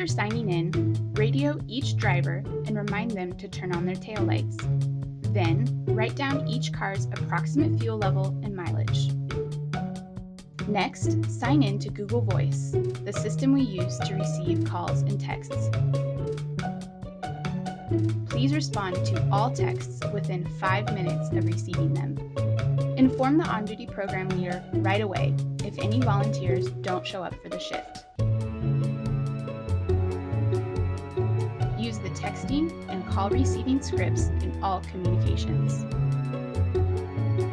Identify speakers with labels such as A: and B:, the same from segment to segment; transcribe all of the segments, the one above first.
A: After signing in, radio each driver and remind them to turn on their taillights. Then, write down each car's approximate fuel level and mileage. Next, sign in to Google Voice, the system we use to receive calls and texts. Please respond to all texts within 5 minutes of receiving them. Inform the on-duty program leader right away if any volunteers don't show up for the shift. Use the texting and call receiving scripts in all communications.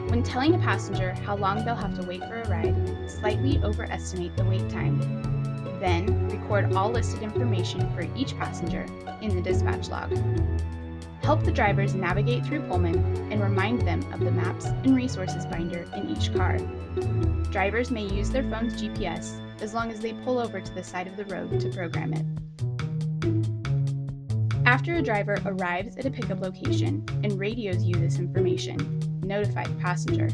A: When telling a passenger how long they'll have to wait for a ride, slightly overestimate the wait time. Then, record all listed information for each passenger in the dispatch log. Help the drivers navigate through Pullman and remind them of the maps and resources binder in each car. Drivers may use their phone's GPS as long as they pull over to the side of the road to program it. After a driver arrives at a pickup location and radios you this information, notify the passenger.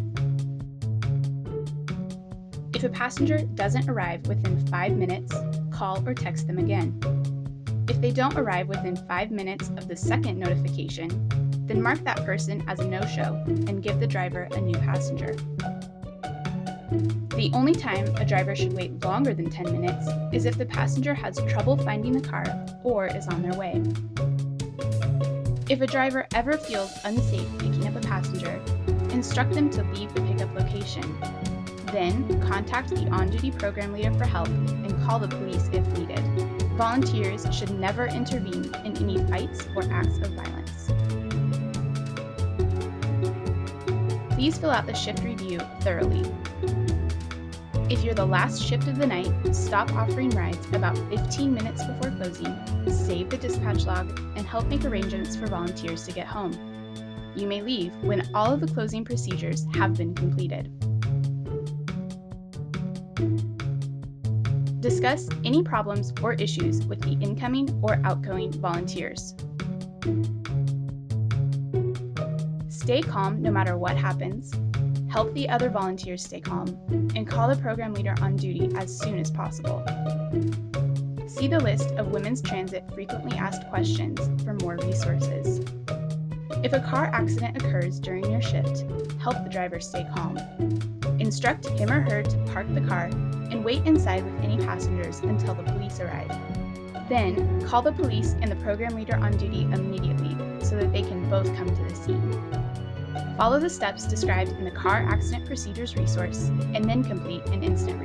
A: If a passenger doesn't arrive within 5 minutes, call or text them again. If they don't arrive within 5 minutes of the second notification, then mark that person as a no-show and give the driver a new passenger. The only time a driver should wait longer than 10 minutes is if the passenger has trouble finding the car or is on their way. If a driver ever feels unsafe picking up a passenger, instruct them to leave the pickup location. Then, contact the on-duty program leader for help and call the police if needed. Volunteers should never intervene in any fights or acts of violence. Please fill out the shift review thoroughly. If you're the last shift of the night, stop offering rides about 15 minutes before closing, save the dispatch log, and help make arrangements for volunteers to get home. You may leave when all of the closing procedures have been completed. Discuss any problems or issues with the incoming or outgoing volunteers. Stay calm no matter what happens. Help the other volunteers stay calm, and call the program leader on duty as soon as possible. See the list of Women's Transit frequently asked questions for more resources. If a car accident occurs during your shift, help the driver stay calm. Instruct him or her to park the car and wait inside with any passengers until the police arrive. Then, call the police and the program leader on duty immediately so that they can both come to the scene. Follow the steps described in the Car Accident Procedures resource and then complete an incident